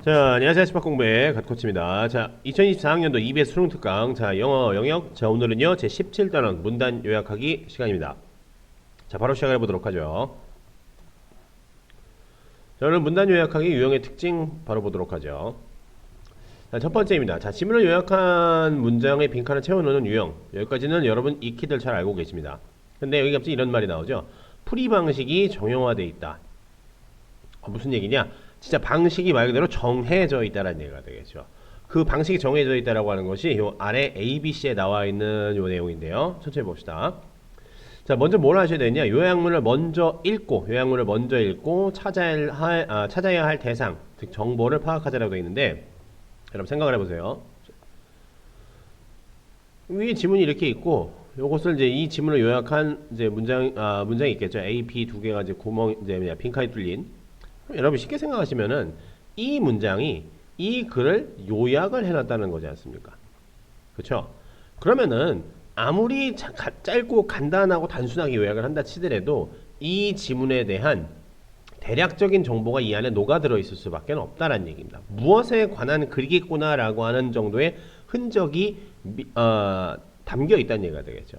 자, 안녕하세요. 시박공부의 갓코치입니다. 자, 2024학년도 EBS 수능 특강. 자, 영어 영역. 자, 오늘은요, 제 17단원 문단 요약하기 시간입니다. 자, 바로 시작해 보도록 하죠. 자, 오늘 문단 요약하기 유형의 특징 바로 보도록 하죠. 자, 첫 번째입니다. 자, 지문을 요약한 문장의 빈칸을 채워넣는 유형. 여기까지는 여러분 익히들 잘 알고 계십니다. 근데 여기 갑자기 이런 말이 나오죠. 풀이 방식이 정형화되어 있다. 무슨 얘기냐? 진짜 방식이 말 그대로 정해져 있다라는 얘기가 되겠죠. 그 방식이 정해져 있다라고 하는 것이 요 아래 ABC에 나와 있는 요 내용인데요. 천천히 봅시다. 자, 먼저 뭘 하셔야 되냐? 요약문을 먼저 읽고, 찾아야 할 대상, 즉 정보를 파악하자라고 되어 있는데, 여러분 생각을 해보세요. 위에 지문이 이렇게 있고, 요것을 이제 이 지문을 요약한 이제 문장이 있겠죠. A, B 두 개가 이제 이제 빈칸이 뚫린. 여러분 쉽게 생각하시면은 이 문장이 이 글을 요약을 해놨다는 거지 않습니까? 그렇죠? 그러면은 아무리 짧고 간단하고 단순하게 요약을 한다 치더라도 이 지문에 대한 대략적인 정보가 이 안에 녹아들어 있을 수밖에 없다라는 얘기입니다. 무엇에 관한 글이겠구나라고 하는 정도의 흔적이 담겨 있다는 얘기가 되겠죠.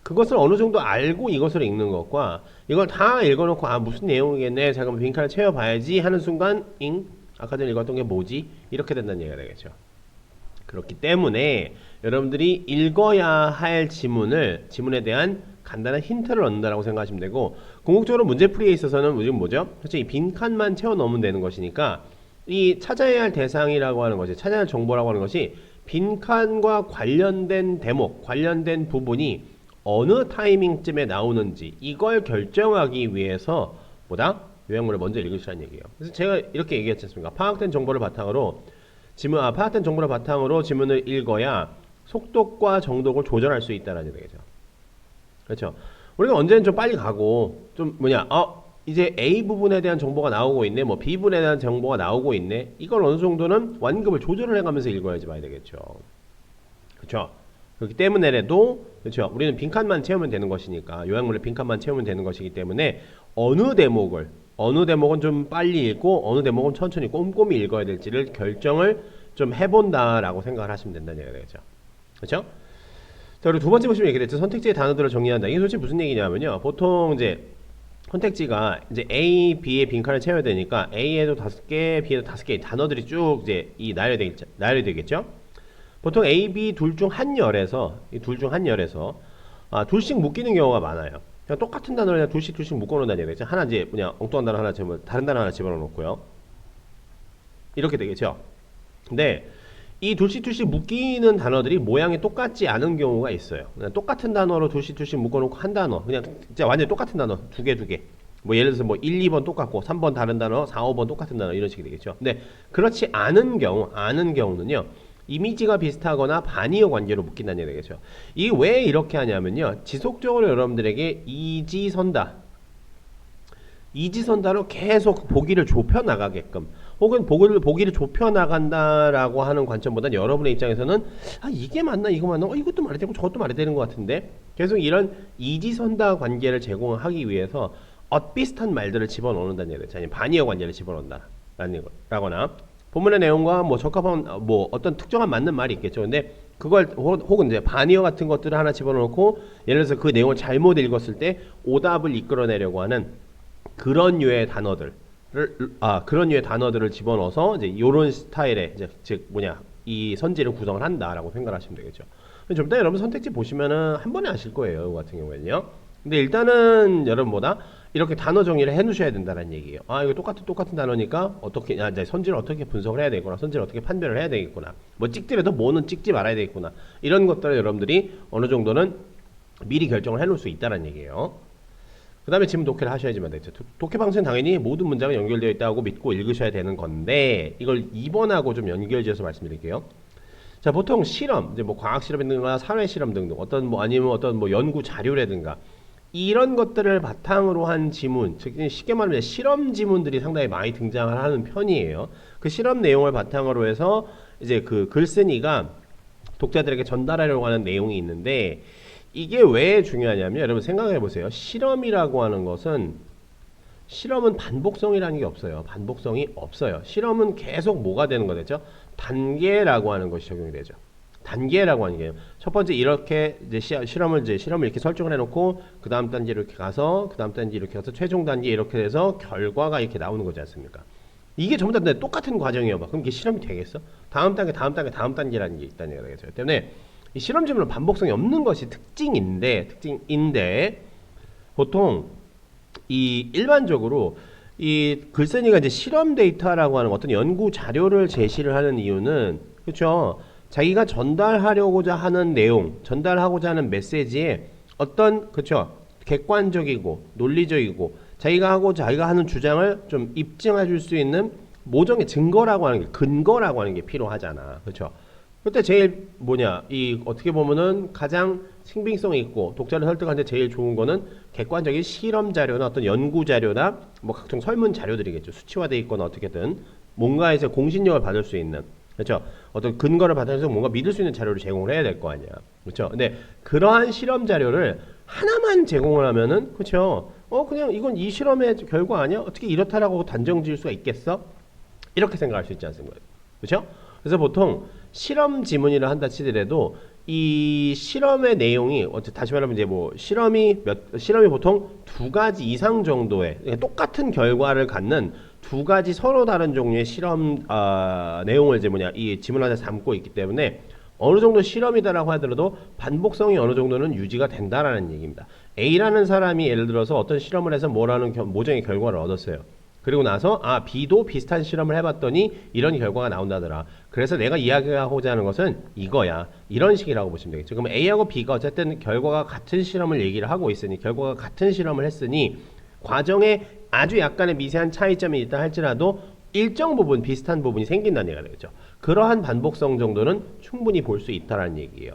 그것을 어느 정도 알고 이것을 읽는 것과 이걸 다 읽어놓고 무슨 내용이겠네 잠깐만 빈칸을 채워봐야지 하는 순간 아까 전에 읽었던 게 뭐지? 이렇게 된다는 얘기가 되겠죠. 그렇기 때문에 여러분들이 읽어야 할 지문에 대한 간단한 힌트를 얻는다라고 생각하시면 되고, 궁극적으로 문제풀이에 있어서는 지금 뭐죠? 솔직히 빈칸만 채워 넣으면 되는 것이니까 이 찾아야 할 대상이라고 하는 것이, 찾아야 할 정보라고 하는 것이 빈칸과 관련된 대목, 관련된 부분이 어느 타이밍쯤에 나오는지 이걸 결정하기 위해서 요약문을 먼저 읽으시라는 얘기예요. 그래서 제가 이렇게 얘기했지 않습니까? 파악된 정보를 바탕으로 지문을 읽어야 속독과 정독을 조절할 수 있다는 얘기죠. 그렇죠? 우리가 언제는 좀 빨리 가고 이제 A 부분에 대한 정보가 나오고 있네, 뭐 B 부분에 대한 정보가 나오고 있네. 이걸 어느 정도는 완급을 조절을 해가면서 읽어야지 봐야 되겠죠. 그렇죠? 그렇기 때문에라도 그렇죠. 우리는 빈칸만 채우면 되는 것이니까, 요약문을 빈칸만 채우면 되는 것이기 때문에 어느 대목은 좀 빨리 읽고 어느 대목은 천천히 꼼꼼히 읽어야 될지를 결정을 좀 해본다라고 생각을 하시면 된다는 얘기가 되겠죠. 그렇죠? 자, 그리고 두 번째 보시면 이렇게 됐죠. 선택지의 단어들을 정리한다. 이게 도대체 무슨 얘기냐면요. 보통 이제 선택지가 이제 A, B의 빈칸을 채워야 되니까 A에도 5개, B에도 5개의 단어들이 쭉 이제 나열되겠죠. 보통 A, B 둘 중 한 열에서 둘씩 묶이는 경우가 많아요. 그냥 똑같은 단어를 그냥 둘씩 묶어놓는다는 얘기죠. 하나 이제 엉뚱한 단어 하나 다른 단어 하나 집어넣어 놓고요. 이렇게 되겠죠. 근데 이 둘씩 묶이는 단어들이 모양이 똑같지 않은 경우가 있어요. 그냥 똑같은 단어로 둘씩 묶어놓고 한 단어, 그냥 진짜 완전히 똑같은 단어 두 개. 뭐 예를 들어서 1, 2번 똑같고 3번 다른 단어, 4, 5번 똑같은 단어 이런 식이 되겠죠. 근데 그렇지 않은 경우는요. 이미지가 비슷하거나 반의어 관계로 묶인다는 얘기 되겠죠. 이 왜 이렇게 하냐면요. 지속적으로 여러분들에게 이지선다로 계속 보기를 좁혀 나가게끔, 혹은 보기를 좁혀 나간다라고 하는 관점보다는 여러분의 입장에서는 이게 맞나 이거 맞나 이것도 말이 되고 저것도 말이 되는 것 같은데, 계속 이런 이지선다 관계를 제공하기 위해서 엇비슷한 말들을 집어넣는다는 얘기죠. 아니면 반의어 관계를 집어넣는다라는 거라거나, 본문의 내용과 적합한 어떤 특정한 맞는 말이 있겠죠. 근데 그걸 혹은 이제 반의어 같은 것들을 하나 집어넣고, 예를 들어서 그 내용을 잘못 읽었을 때 오답을 이끌어내려고 하는 그런 류의 단어들을 집어넣어서 이제 이런 스타일의 이 선지를 구성을 한다라고 생각하시면 되겠죠. 좀 이따 여러분 선택지 보시면은 한 번에 아실 거예요. 이 같은 경우에는요. 근데 일단은 여러분보다 이렇게 단어 정리를 해 놓으셔야 된다는 얘기예요. 이거 똑같은 단어니까 이제 선지를 어떻게 분석을 해야 되겠구나, 선지를 어떻게 판별을 해야 되겠구나, 뭐 찍더라도 뭐는 찍지 말아야 되겠구나, 이런 것들을 여러분들이 어느 정도는 미리 결정을 해 놓을 수 있다는 얘기예요. 그 다음에 지문 독해를 하셔야지만 되죠. 독해 방식은 당연히 모든 문장은 연결되어 있다고 믿고 읽으셔야 되는 건데, 이걸 2번하고 좀 연결지어서 말씀드릴게요. 자, 보통 실험, 이제 과학 실험이든가 사회 실험 등등, 아니면 연구 자료라든가, 이런 것들을 바탕으로 한 지문, 즉 쉽게 말하면 실험 지문들이 상당히 많이 등장을 하는 편이에요. 그 실험 내용을 바탕으로 해서 이제 그 글쓴이가 독자들에게 전달하려고 하는 내용이 있는데, 이게 왜 중요하냐면 여러분 생각해 보세요. 실험이라고 하는 것은 실험은 반복성이라는 게 없어요. 반복성이 없어요. 실험은 계속 뭐가 되는 거겠죠? 단계라고 하는 것이 적용이 되죠. 단계라고 하는 게 첫 번째 이렇게 이제 실험을 이렇게 설정을 해놓고 그 다음 단계 이렇게 가서 그 다음 단계 이렇게 가서 최종 단계 이렇게 돼서 결과가 이렇게 나오는 거지 않습니까? 이게 전부 다 똑같은 과정이어봐. 그럼 이게 실험이 되겠어? 다음 단계, 다음 단계, 다음 단계라는 게 있다는 얘기가 되겠죠. 때문에 이 실험 질문은 반복성이 없는 것이 특징인데 보통 이 일반적으로 이 글쓴이가 이제 실험 데이터라고 하는 어떤 연구 자료를 제시를 하는 이유는 그렇죠. 자기가 전달하려고자 하는 내용, 전달하고자 하는 메시지에 어떤 그렇죠. 객관적이고 논리적이고 자기가 하는 주장을 좀 입증해 줄 수 있는 모종의 증거라고 하는 게 근거라고 하는 게 필요하잖아. 그렇죠? 그때 제일 이 어떻게 보면은 가장 신빙성이 있고 독자를 설득하는데 제일 좋은 거는 객관적인 실험 자료나 어떤 연구 자료나 뭐 각종 설문 자료들이겠죠. 수치화돼 있거나 어떻게든 뭔가에서 공신력을 받을 수 있는 그렇죠. 어떤 근거를 받아서 뭔가 믿을 수 있는 자료를 제공을 해야 될 거 아니야. 그렇죠. 근데 그러한 실험 자료를 하나만 제공을 하면은 그렇죠. 그냥 이건 이 실험의 결과 아니야? 어떻게 이렇다라고 단정 지을 수가 있겠어? 이렇게 생각할 수 있지 않습니까? 그렇죠? 그래서 보통 실험 지문이라 한다 치더라도 이 실험의 내용이 다시 말하면 이제 뭐 실험이 보통 두 가지 이상 정도의 똑같은 결과를 갖는 두 가지 서로 다른 종류의 실험 내용을 이제 이 지문 안에 담고 있기 때문에 어느 정도 실험이다라고 하더라도 반복성이 어느 정도는 유지가 된다라는 얘기입니다. A라는 사람이 예를 들어서 어떤 실험을 해서 모종의 결과를 얻었어요. 그리고 나서 B도 비슷한 실험을 해봤더니 이런 결과가 나온다더라. 그래서 내가 이야기하고자 하는 것은 이거야. 이런 식이라고 보시면 되겠죠. 그럼 A하고 B가 어쨌든 결과가 같은 실험을 얘기를 하고 있으니 결과가 같은 실험을 했으니 과정에 아주 약간의 미세한 차이점이 있다 할지라도 일정 부분 비슷한 부분이 생긴다는 얘기가 되겠죠. 그러한 반복성 정도는 충분히 볼 수 있다는 얘기예요.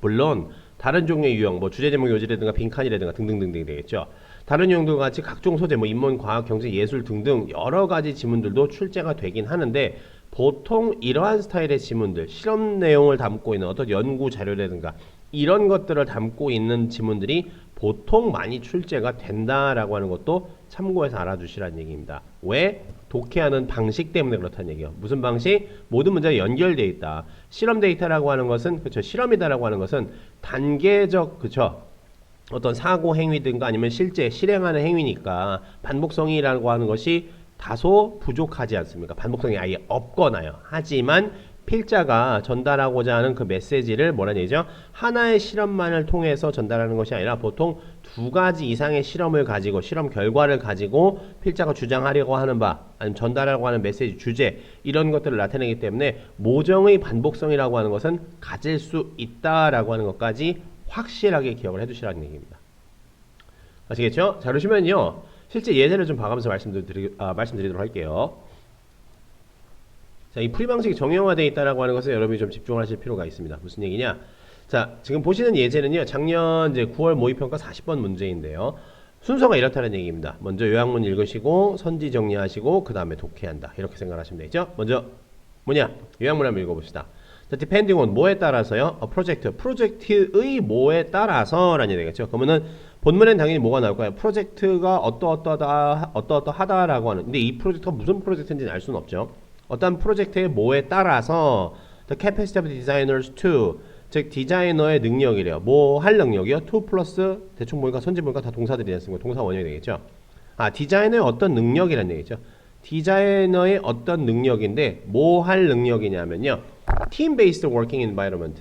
물론 다른 종류의 유형, 주제 제목 요지라든가 빈칸이라든가 등등등등이 되겠죠. 다른 유형들과 같이 각종 소재, 인문, 과학, 경제, 예술 등등 여러 가지 지문들도 출제가 되긴 하는데 보통 이러한 스타일의 지문들, 실험 내용을 담고 있는 어떤 연구 자료라든가 이런 것들을 담고 있는 지문들이 보통 많이 출제가 된다라고 하는 것도 참고해서 알아두시라는 얘기입니다. 왜? 독해하는 방식 때문에 그렇다는 얘기예요. 무슨 방식? 모든 문제가 연결되어 있다. 실험 데이터라고 하는 것은 그렇죠. 실험이다라고 하는 것은 단계적 그렇죠. 어떤 사고 행위든가 아니면 실제 실행하는 행위니까 반복성이라고 하는 것이 다소 부족하지 않습니까? 반복성이 아예 없거나요. 하지만 필자가 전달하고자 하는 그 메시지를 뭐라는 얘기죠? 하나의 실험만을 통해서 전달하는 것이 아니라 보통 두 가지 이상의 실험을 가지고 실험 결과를 가지고 필자가 주장하려고 하는 바 아니면 전달하려고 하는 메시지 주제 이런 것들을 나타내기 때문에 모정의 반복성이라고 하는 것은 가질 수 있다라고 하는 것까지 확실하게 기억을 해두시라는 얘기입니다. 아시겠죠? 자 그러시면요 실제 예제를 좀 봐가면서 말씀드리도록 할게요. 자, 이 풀이 방식이 정형화되어 있다라고 하는 것에 여러분이 좀 집중하실 필요가 있습니다. 무슨 얘기냐? 자, 지금 보시는 예제는요, 작년 이제 9월 모의평가 40번 문제인데요. 순서가 이렇다는 얘기입니다. 먼저 요약문 읽으시고, 선지 정리하시고, 그 다음에 독해한다. 이렇게 생각하시면 되죠? 먼저, 요약문 한번 읽어봅시다. 자, depending on 뭐에 따라서요? 프로젝트의 뭐에 따라서라는 얘기 되겠죠? 그러면은 본문엔 당연히 뭐가 나올까요? 프로젝트가 어떠하다라고 하는. 근데 이 프로젝트가 무슨 프로젝트인지는 알 수는 없죠. 어떤 프로젝트의 뭐에 따라서 the capacity of the designers to 즉 디자이너의 능력이래요. 뭐 할 능력이요? to 플러스 대충 보니까 선지 보니까 다 동사들이 됐습니다. 동사 원형이 되겠죠. 디자이너의 어떤 능력이라는 얘기죠. 디자이너의 어떤 능력인데 뭐 할 능력이냐면요. team based working environment.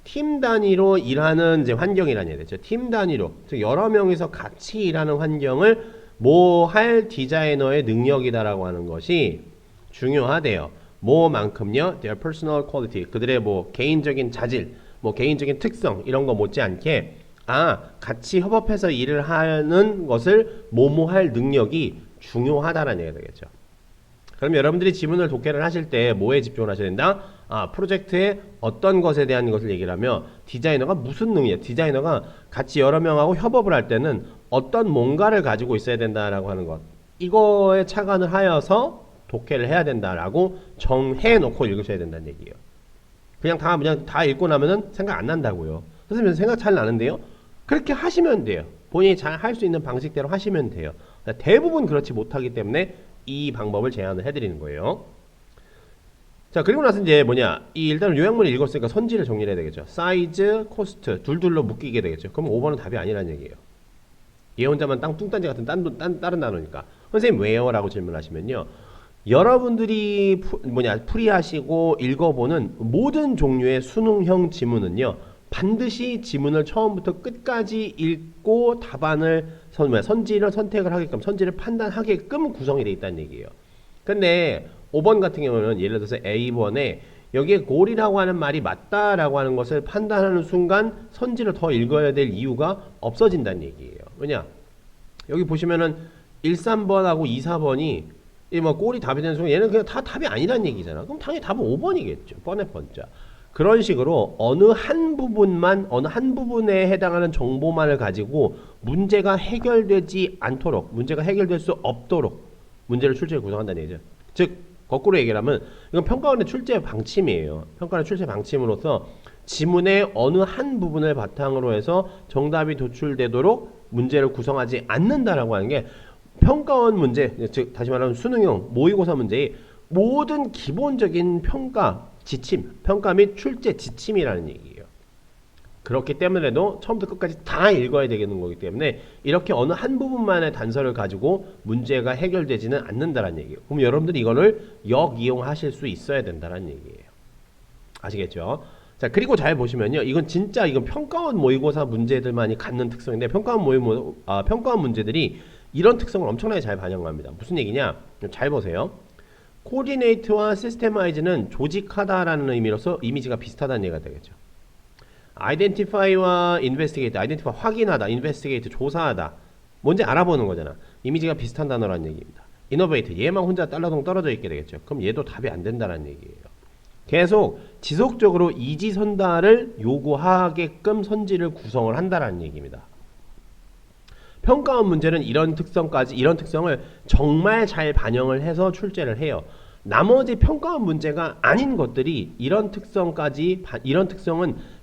팀 단위로 일하는 이제 환경이라는 얘기죠. 팀 단위로 즉 여러 명이서 같이 일하는 환경을 뭐 할 디자이너의 능력이다라고 하는 것이 중요하대요. 뭐만큼요? Their personal quality. 그들의 개인적인 자질, 개인적인 특성 이런 거 못지않게 같이 협업해서 일을 하는 것을 할 능력이 중요하다라는 얘기가 되겠죠. 그럼 여러분들이 지문을 독해를 하실 때 뭐에 집중을 하셔야 된다? 프로젝트의 어떤 것에 대한 것을 얘기를 하며 디자이너가 무슨 능력, 디자이너가 같이 여러 명하고 협업을 할 때는 어떤 뭔가를 가지고 있어야 된다라고 하는 것. 이거에 착안을 하여서 독해를 해야 된다라고 정해놓고 읽으셔야 된다는 얘기예요. 그냥 다 읽고 나면은 생각 안 난다고요. 선생님 생각 잘 나는데요? 그렇게 하시면 돼요. 본인이 잘 할 수 있는 방식대로 하시면 돼요. 대부분 그렇지 못하기 때문에 이 방법을 제안을 해드리는 거예요. 자, 그리고 나서 이제 뭐냐, 이 일단 요약문을 읽었으니까 선지를 정리를 해야 되겠죠. 사이즈, 코스트 둘둘로 묶이게 되겠죠. 그럼 5번은 답이 아니라는 얘기예요. 얘 혼자만 뚱딴지 같은 다른 단어니까. 선생님 왜요? 라고 질문하시면요, 여러분들이 풀이하시고 읽어보는 모든 종류의 수능형 지문은요, 반드시 지문을 처음부터 끝까지 읽고 답안을 선지를 선택을 하게끔, 선지를 판단하게끔 구성이 되어 있다는 얘기예요. 근데 5번 같은 경우는 예를 들어서 A번에 여기에 골이라고 하는 말이 맞다라고 하는 것을 판단하는 순간 선지를 더 읽어야 될 이유가 없어진다는 얘기예요. 왜냐? 여기 보시면은 1, 3번하고 2, 4번이 이 뭐 꼴이 답이 되는 순간 얘는 그냥 다 답이 아니란 얘기잖아. 그럼 당연히 답은 5번이겠죠. 뻔해 번자. 그런 식으로 어느 한 부분에 해당하는 정보만을 가지고 문제가 해결되지 않도록, 문제가 해결될 수 없도록 문제를 출제를 구성한다는 얘기죠. 즉 거꾸로 얘기하면 이건 평가원의 출제 방침이에요. 평가원의 출제 방침으로서 지문의 어느 한 부분을 바탕으로 해서 정답이 도출되도록 문제를 구성하지 않는다라고 하는 게 평가원 문제, 즉 다시 말하면 수능형 모의고사 문제의 모든 기본적인 평가 지침, 평가 및 출제 지침이라는 얘기예요. 그렇기 때문에도 처음부터 끝까지 다 읽어야 되는 거기 때문에 이렇게 어느 한 부분만의 단서를 가지고 문제가 해결되지는 않는다는 얘기예요. 그럼 여러분들이 이거를 역이용하실 수 있어야 된다는 얘기예요. 아시겠죠? 자, 그리고 잘 보시면요, 이건 진짜 이건 평가원 모의고사 문제들만이 갖는 특성인데 평가원 문제들이 이런 특성을 엄청나게 잘 반영합니다. 무슨 얘기냐? 잘 보세요. 코디네이트와 시스테마이즈는 조직하다라는 의미로서 이미지가 비슷하다는 얘기가 되겠죠. 아이덴티파이와 인베스티게이트, 아이덴티파이 확인하다, 인베스티게이트 조사하다, 뭔지 알아보는 거잖아. 이미지가 비슷한 단어라는 얘기입니다. 이노베이트, 얘만 혼자 딸라동 떨어져 있게 되겠죠. 그럼 얘도 답이 안 된다는 얘기예요. 계속 지속적으로 이지선다를 요구하게끔 선지를 구성을 한다는 얘기입니다. 평가원 문제는 이런 특성을 정말 잘 반영을 해서 출제를 해요. 나머지 평가원 문제가 아닌 것들이 이런 특성은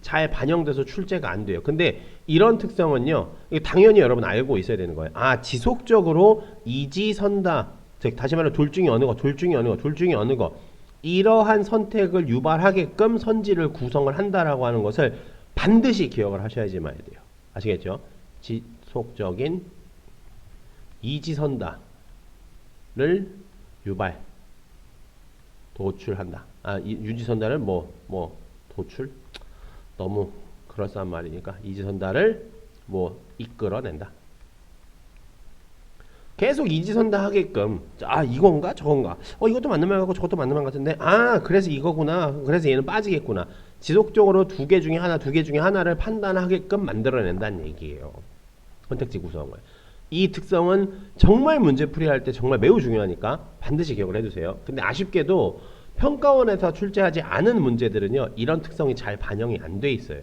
잘 반영돼서 출제가 안 돼요. 근데 이런 특성은요, 당연히 여러분 알고 있어야 되는 거예요. 아, 지속적으로 이지선다, 즉 다시 말해 둘 중에 어느 거 이러한 선택을 유발하게끔 선지를 구성을 한다라고 하는 것을 반드시 기억을 하셔야지만 돼요. 아시겠죠? 지속적인 이지선다를 도출한다. 유지선다를 도출? 너무 그럴싸한 말이니까 이지선다를 이끌어낸다. 계속 이지선다 하게끔, 이건가 저건가, 이것도 맞는 말 같고 저것도 맞는 말 같은데, 그래서 이거구나, 그래서 얘는 빠지겠구나. 지속적으로 두 개 중에 하나를 판단하게끔 만들어낸다는 얘기예요. 선택지 구성을. 이 특성은 정말 문제 풀이할 때 정말 매우 중요하니까 반드시 기억을 해두세요. 근데 아쉽게도 평가원에서 출제하지 않은 문제들은요, 이런 특성이 잘 반영이 안 돼 있어요.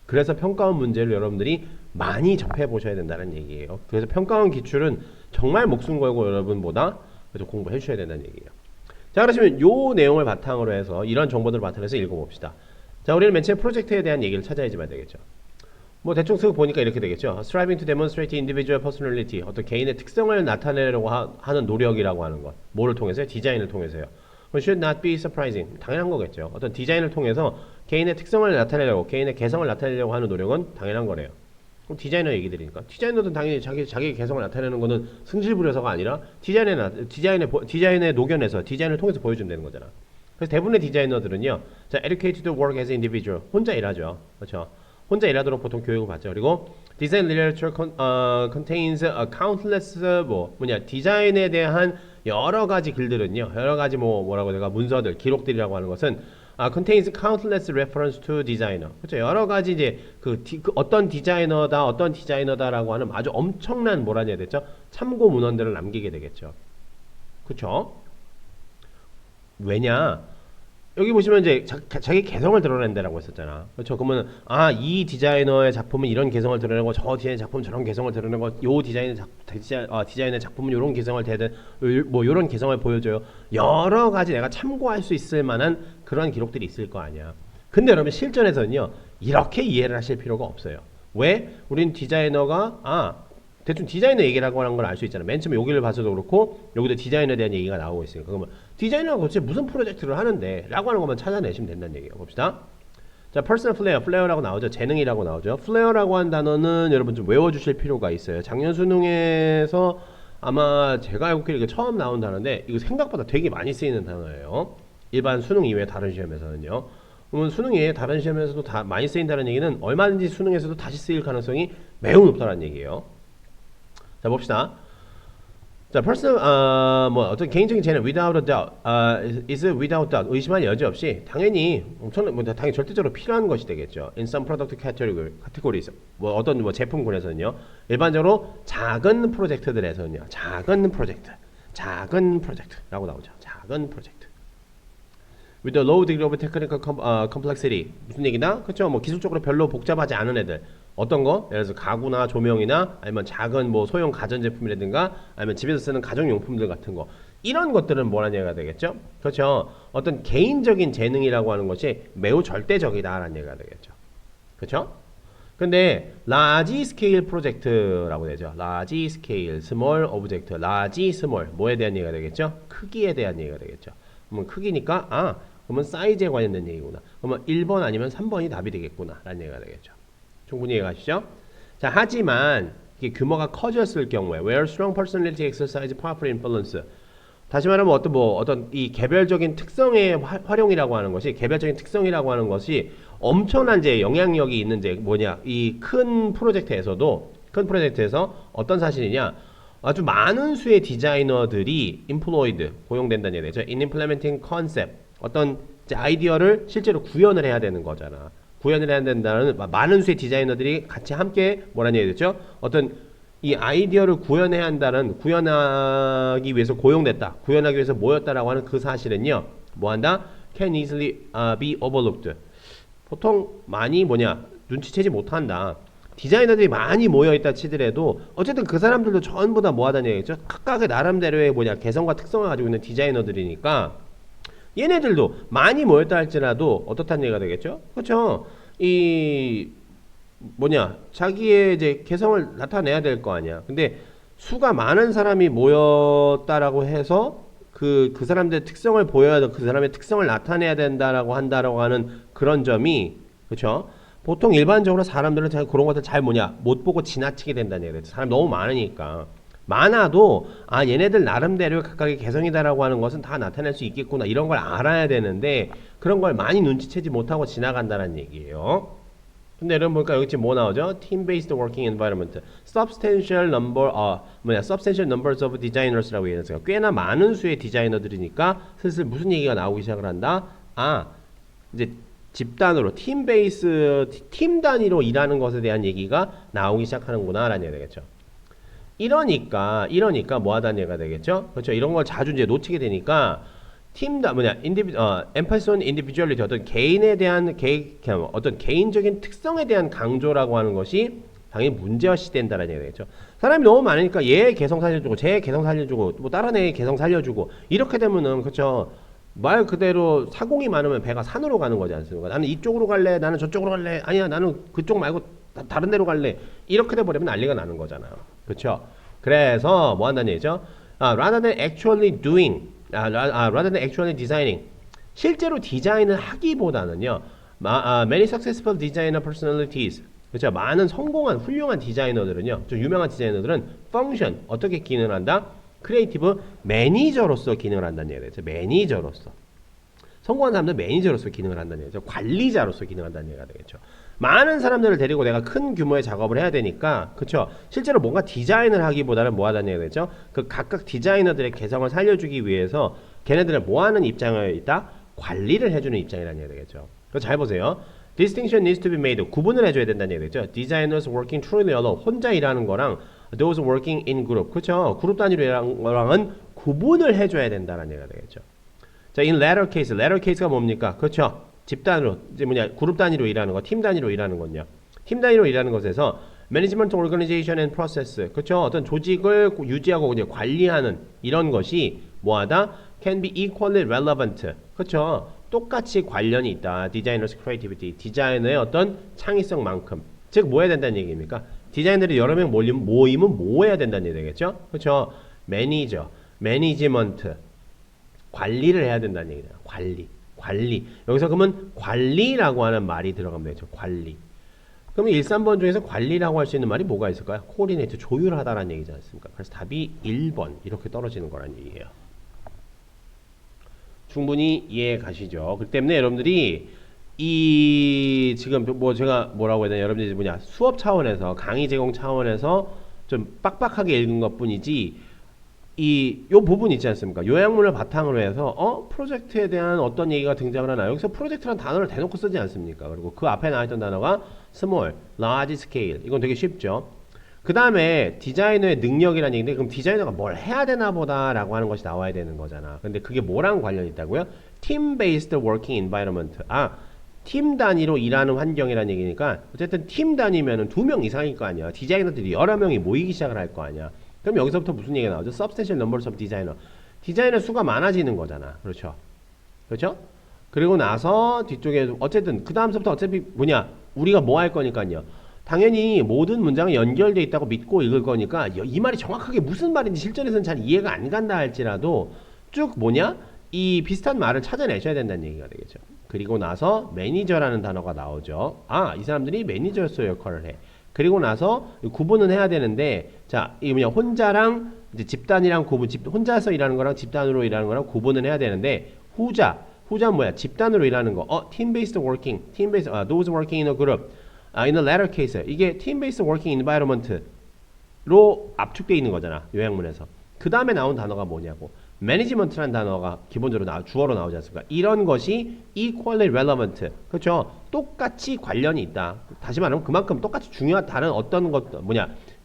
그래서 평가원 문제를 여러분들이 많이 접해 보셔야 된다는 얘기예요. 그래서 평가원 기출은 정말 목숨 걸고 여러분보다 공부해 주셔야 된다는 얘기예요. 자, 그러시면 요 내용을 바탕으로 해서 이런 정보들을 바탕으로 해서 읽어봅시다. 자, 우리는 맨 처음 프로젝트에 대한 얘기를 찾아야지만 되겠죠. 대충 쓰고 보니까 이렇게 되겠죠. Striving to demonstrate individual personality, 어떤 개인의 특성을 나타내려고 하는 노력이라고 하는 것. 뭐를 통해서요? 디자인을 통해서요. Should not be surprising. 당연한 거겠죠. 어떤 디자인을 통해서 개인의 특성을 나타내려고, 개인의 개성을 나타내려고 하는 노력은 당연한 거래요. 그럼 디자이너 얘기 드리니까, 디자이너는 당연히 자기의 개성을 나타내는 거는 승질부려서가 아니라 디자인에 녹여내서 디자인을 통해서 보여주면 되는 거잖아. 그래서 대부분의 디자이너들은요, 자, educated to work as an individual, 혼자 일하죠. 그렇죠? 혼자 일하도록 보통 교육을 받죠. 그리고 design literature contains a countless 디자인에 대한 여러 가지 글들은요, 여러 가지 뭐라고 내가 문서들, 기록들이라고 하는 것은 contains countless reference to designer. 그렇죠? 여러 가지 이제 어떤 디자이너다라고 하는 아주 엄청난 뭐라냐 해야 되죠? 참고 문헌들을 남기게 되겠죠. 그렇죠? 왜냐? 여기 보시면 이제 자기 개성을 드러낸다라고 했었잖아. 그렇죠? 그러면 이 디자이너의 작품은 이런 개성을 드러내고 저 디자이너의 작품은 저런 개성을 드러내고 요 디자이너의 작품은 이런 개성을 이런 개성을 보여줘요. 여러 가지 내가 참고할 수 있을 만한 그런 기록들이 있을 거 아니야. 근데 여러분 실전에서는요, 이렇게 이해를 하실 필요가 없어요. 왜? 우린 디자이너가 대충 디자인의 얘기라고 하는 걸 알 수 있잖아. 맨 처음에 여기를 봐서도 그렇고 여기도 디자인에 대한 얘기가 나오고 있으니까 그러면 디자인이라고 도대체 무슨 프로젝트를 하는데 라고 하는 것만 찾아내시면 된다는 얘기예요. 봅시다. 자, personal flair, flair라고 나오죠. 재능이라고 나오죠. flair라고 한 단어는 여러분 좀 외워주실 필요가 있어요. 작년 수능에서 아마 제가 알고 있기로 처음 나온 단어인데 이거 생각보다 되게 많이 쓰이는 단어예요. 일반 수능 이외에 다른 시험에서는요. 그러면 수능 이외에 다른 시험에서도 다 많이 쓰인다는 얘기는 얼마든지 수능에서도 다시 쓰일 가능성이 매우 높다는 얘기예요. 자, 봅시다. 자, personal, 뭐, 어떤 개인적인 재능, without a doubt, is without doubt, 의심할 여지 없이, 당연히, 엄청난, 뭐, 당연히 절대적으로 필요한 것이 되겠죠. In some product categories, 뭐, 어떤 뭐 제품군에서는요, 일반적으로 작은 프로젝트들에서는요, 작은 프로젝트라고 나오죠. 작은 프로젝트. With a low degree of technical complexity. 무슨 얘기나? 그쵸? 뭐, 기술적으로 별로 복잡하지 않은 애들. 어떤 거? 예를 들어서 가구나 조명이나 아니면 작은 뭐 소형 가전제품이라든가 아니면 집에서 쓰는 가정용품들 같은 거 이런 것들은 뭐라는 얘기가 되겠죠? 그렇죠? 어떤 개인적인 재능이라고 하는 것이 매우 절대적이다라는 얘기가 되겠죠. 그렇죠? 근데 large scale 프로젝트라고 되죠. large scale, small object, large, small 뭐에 대한 얘기가 되겠죠? 크기에 대한 얘기가 되겠죠. 그러면 크기니까 그러면 사이즈에 관련된 얘기구나. 그러면 1번 아니면 3번이 답이 되겠구나 라는 얘기가 되겠죠. 충분히 이해가시죠? 자, 하지만 이게 규모가 커졌을 경우에 where strong personality exercise powerful influence 다시 말하면 어떤 이 개별적인 특성의 활용이라고 하는 것이 개별적인 특성이라고 하는 것이 엄청난 이제 영향력이 있는 이제 뭐냐 이 큰 프로젝트에서 어떤 사실이냐 아주 많은 수의 디자이너들이 employed 고용된다는 얘기죠. in implementing concept 어떤 이제 아이디어를 실제로 구현을 해야 되는 거잖아. 구현을 해야 된다는 많은 수의 디자이너들이 같이 함께 뭐라는 얘기죠? 어떤 이 아이디어를 구현해야 한다는 구현하기 위해서 고용됐다. 구현하기 위해서 모였다라고 하는 그 사실은요. 뭐한다? Can easily be overlooked. 보통 많이 눈치채지 못한다. 디자이너들이 많이 모여있다 치더라도 어쨌든 그 사람들도 전부 다 뭐하다는 얘기죠? 각각의 나름대로의 개성과 특성을 가지고 있는 디자이너들이니까 얘네들도 많이 모였다 할지라도 어떻다는 얘기가 되겠죠? 그렇죠? 자기의 이제 개성을 나타내야 될 거 아니야. 근데 수가 많은 사람이 모였다라고 해서 그 사람들의 특성을 보여야 돼. 그 사람의 특성을 나타내야 된다라고 한다라고 하는 그런 점이 그렇죠? 보통 일반적으로 사람들은 그런 것들 잘 못 보고 지나치게 된다는 얘기죠. 사람 너무 많으니까. 많아도 얘네들 나름대로 각각의 개성이다라고 하는 것은 다 나타낼 수 있겠구나 이런 걸 알아야 되는데 그런 걸 많이 눈치채지 못하고 지나간다는 얘기예요. 근데 여러분 보니까 여기 지금 뭐 나오죠? Team-based working environment, substantial numbers of designers라고 얘기했어요. 꽤나 많은 수의 디자이너들이니까 슬슬 무슨 얘기가 나오기 시작을 한다? 이제 집단으로 팀 단위로 일하는 것에 대한 얘기가 나오기 시작하는구나 라는 얘기가 되겠죠. 이러니까 뭐 하다는 얘기가 되겠죠? 그렇죠? 이런 걸 자주 이제 놓치게 되니까 emphasis on individuality 어떤 개인에 대한 어떤 개인적인 특성에 대한 강조라고 하는 것이 당연히 문제화시 된다는 얘기가 되겠죠. 사람이 너무 많으니까 얘 개성 살려주고 쟤 개성 살려주고 뭐 다른 애 개성 살려주고 이렇게 되면은 그렇죠. 말 그대로 사공이 많으면 배가 산으로 가는 거지 않습니까? 나는 이쪽으로 갈래, 나는 저쪽으로 갈래, 아니야 나는 그쪽 말고 다른 데로 갈래. 이렇게 돼버리면 난리가 나는 거잖아요. 그렇죠? 그래서 뭐 한다는 얘기죠? rather than actually doing, rather than actually designing. 실제로 디자인을 하기보다는요. many successful designer personalities. 그렇죠? 많은 성공한 훌륭한 디자이너들은요. 좀 유명한 디자이너들은 function 어떻게 기능을 한다? 크리에이티브 매니저로서 기능을 한다는 얘기죠. 매니저로서. 성공한 사람들은 매니저로서 기능을 한다는 얘기죠. 관리자로서 기능을 한다는 얘기가 되겠죠. 많은 사람들을 데리고 내가 큰 규모의 작업을 해야 되니까 그쵸? 실제로 뭔가 디자인을 하기보다는 뭐 하다는 얘기가 되죠? 그 각각 디자이너들의 개성을 살려주기 위해서 걔네들을 뭐 하는 입장에 있다? 관리를 해주는 입장이라는 얘기가 되겠죠. 그래서 잘 보세요. Distinction needs to be made. 구분을 해줘야 된다는 얘기가 되죠. Designers working truly alone. 혼자 일하는 거랑 those working in group. 그렇죠? 그룹 단위로 일하는 거랑은 구분을 해줘야 된다는 얘기가 되겠죠. 자, in latter case가 뭡니까? 그렇죠? 집단으로 이제 그룹 단위로 일하는 거, 팀 단위로 일하는 건요. 팀 단위로 일하는 것에서 management, organization and process. 그렇죠? 어떤 조직을 유지하고 이제 관리하는 이런 것이 뭐하다? can be equally relevant. 그렇죠? 똑같이 관련이 있다. Designers creativity. 디자이너의 어떤 창의성만큼. 즉 뭐 해야 된다는 얘기입니까? 디자이너들이 여러 명 모이면 뭐 해야 된다는 얘기 되겠죠? 그렇죠? 매니저, 매니지먼트, 관리를 해야 된다는 얘기잖아. 관리. 여기서 그러면 관리라고 하는 말이 들어가면 되죠. 관리. 그러면 1, 3번 중에서 관리라고 할 수 있는 말이 뭐가 있을까요? 코디네이트, 조율하다라는 얘기지 않습니까? 그래서 답이 1번 이렇게 떨어지는 거라는 얘기예요. 충분히 이해 가시죠? 그렇기 때문에 여러분들이 이 지금 뭐 제가 뭐라고 해야 되냐, 여러분들이 뭐냐, 수업 차원에서 강의 제공 차원에서 좀 빡빡하게 읽은 것뿐이지 요 부분 있지 않습니까? 요약문을 바탕으로 해서 프로젝트에 대한 어떤 얘기가 등장을 하나, 여기서 프로젝트란 단어를 대놓고 쓰지 않습니까? 그리고 그 앞에 나와있던 단어가 small, large scale, 이건 되게 쉽죠. 그 다음에 디자이너의 능력이라는 얘기인데, 그럼 디자이너가 뭘 해야 되나 보다 라고 하는 것이 나와야 되는 거잖아. 근데 그게 뭐랑 관련이 있다고요? team-based working environment. 팀 단위로 일하는 환경이라는 얘기니까, 어쨌든 팀 단위면은 2명 이상일 거 아니야. 디자이너들이 여러 명이 모이기 시작을 할 거 아니야. 그럼 여기서부터 무슨 얘기가 나오죠? substantial numbers of designer. 디자이너 수가 많아지는 거잖아. 그렇죠? 그렇죠? 그리고 나서 뒤쪽에 어쨌든 그 다음서부터 어차피 뭐냐, 우리가 뭐 할 거니까요. 당연히 모든 문장은 연결되어 있다고 믿고 읽을 거니까 이 말이 정확하게 무슨 말인지 실전에서는 잘 이해가 안 간다 할지라도 쭉 뭐냐, 이 비슷한 말을 찾아내셔야 된다는 얘기가 되겠죠. 그리고 나서 매니저라는 단어가 나오죠. 이 사람들이 매니저로서 역할을 해. 그리고 나서 구분은 해야 되는데, 자, 이 뭐냐, 혼자랑 이제 집단이랑 구분, 혼자서 일하는 거랑 집단으로 일하는 거랑 구분은 해야 되는데, 후자는 뭐야? 집단으로 일하는 거. team-based working, those working in a group. in the latter case, 이게 team-based working environment로 압축되어 있는 거잖아, 요약문에서. 그 다음에 나온 단어가 뭐냐고. management라는 단어가 기본적으로 주어로 나오지 않습니까? 이런 것이 equally relevant. 그렇죠? 똑같이 관련이 있다. 다시 말하면 그만큼 똑같이 중요한 다른 어떤 것,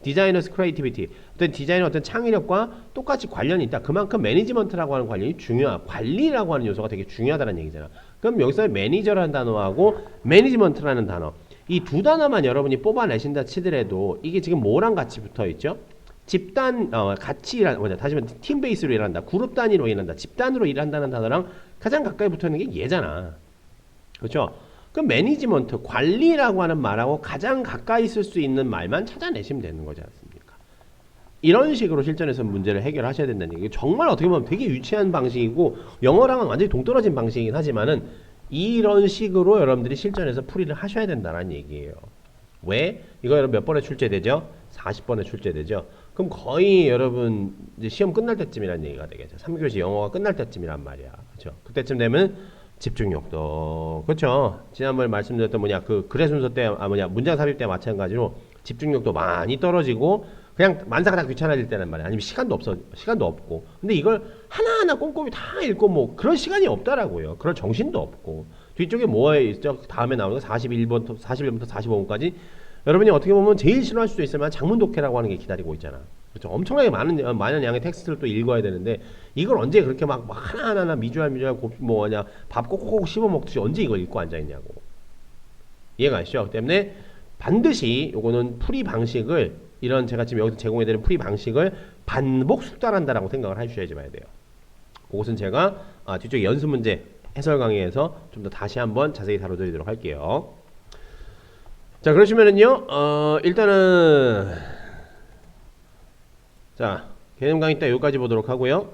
디자이너스 크리에이티비티, 어떤 디자이너 어떤 창의력과 똑같이 관련이 있다. 그만큼 매니지먼트라고 하는 관련이 관리라고 하는 요소가 되게 중요하다는 얘기잖아. 그럼 여기서 매니저라는 단어하고 매니지먼트라는 단어, 이 두 단어만 여러분이 뽑아내신다 치더라도 이게 지금 뭐랑 같이 붙어 있죠? 집단, 같이 다시 말해 팀 베이스로 일한다, 그룹 단위로 일한다, 집단으로 일한다는 단어랑 가장 가까이 붙어 있는 게 얘잖아. 그렇죠? 그럼 매니지먼트, 관리라고 하는 말하고 가장 가까이 쓸 수 있는 말만 찾아내시면 되는 거지 않습니까? 이런 식으로 실전에서 문제를 해결하셔야 된다는 얘기. 정말 어떻게 보면 되게 유치한 방식이고 영어랑은 완전히 동떨어진 방식이긴 하지만은 이런 식으로 여러분들이 실전에서 풀이를 하셔야 된다는 얘기예요. 왜? 이거 여러분 몇 번에 출제되죠? 40번에 출제되죠? 그럼 거의 여러분 이제 시험 끝날 때쯤이라는 얘기가 되겠죠. 3교시 영어가 끝날 때쯤이란 말이야. 그렇죠? 그때쯤 되면 집중력도, 그렇죠? 지난번에 말씀드렸던 그 글의 순서 때, 문장 삽입 때 마찬가지로 집중력도 많이 떨어지고 그냥 만사가 다 귀찮아질 때란 말이야. 아니면 시간도 없고. 근데 이걸 하나하나 꼼꼼히 다 읽고 뭐 그럴 시간이 없다라고요. 그럴 정신도 없고. 뒤쪽에 뭐 있죠? 다음에 나오는 거 41번부터 45번까지 여러분이 어떻게 보면 제일 싫어할 수도 있을 만한 장문 독해라고 하는 게 기다리고 있잖아. 그렇죠? 엄청나게 많은 양의 텍스트를 또 읽어야 되는데 이걸 언제 그렇게 막 하나하나 미주알 밥 꼭꼭 씹어 먹듯이 언제 이걸 읽고 앉아 있냐고. 이해가 가시죠? 그 때문에 반드시 요거는 풀이 방식을, 이런 제가 지금 여기서 제공해드린 풀이 방식을 반복 숙달한다라고 생각을 해주셔야지 봐야 돼요. 그것은 제가 뒤쪽에 연습 문제 해설 강의에서 좀 더 다시 한번 자세히 다뤄드리도록 할게요. 자, 그러시면은요, 일단은, 자, 개념 강의 때 여기까지 보도록 하고요.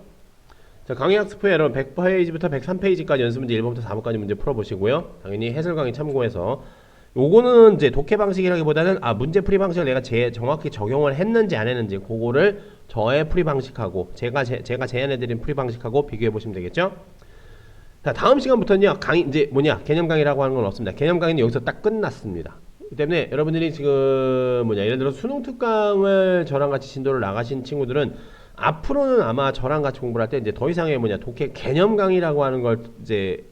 자, 강의 학습후에 여러분 100페이지부터 103페이지까지 연습 문제 1번부터 4번까지 문제 풀어보시고요. 당연히 해설 강의 참고해서, 요거는 이제 독해 방식이라기보다는 문제 풀이 방식을 내가 정확히 적용을 했는지 안 했는지 그거를 저의 풀이 방식하고 제가 제안해드린 풀이 방식하고 비교해 보시면 되겠죠. 자, 다음 시간부터는요, 이제 개념 강의라고 하는 건 없습니다. 개념 강의는 여기서 딱 끝났습니다. 그 때문에 여러분들이 지금 예를 들어 수능 특강을 저랑 같이 진도를 나가신 친구들은 앞으로는 아마 저랑 같이 공부를 할 때 이제 더 이상의 독해 개념 강의라고 하는 걸 이제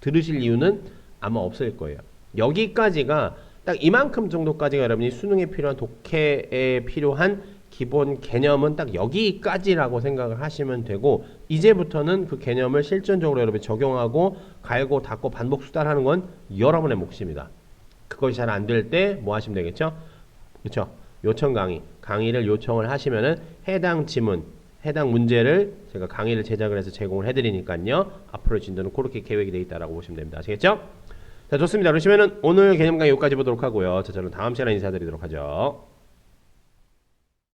들으실 이유는 아마 없을 거예요. 여기까지가 딱 이만큼 정도까지가 여러분이 수능에 필요한 독해에 필요한 기본 개념은 딱 여기까지라고 생각을 하시면 되고, 이제부터는 그 개념을 실전적으로 여러분이 적용하고 갈고 닦고 반복 수달하는 건 여러분의 몫입니다. 그것이 잘 안 될 때 뭐 하시면 되겠죠? 그렇죠? 요청 강의를 요청을 하시면은 해당 지문, 해당 문제를 제가 강의를 제작을 해서 제공을 해드리니까요. 앞으로 진도는 그렇게 계획이 되어 있다라고 보시면 됩니다. 아시겠죠? 자, 좋습니다. 그러시면은 오늘 개념 강의 여기까지 보도록 하고요. 자, 저는 다음 시간에 인사드리도록 하죠.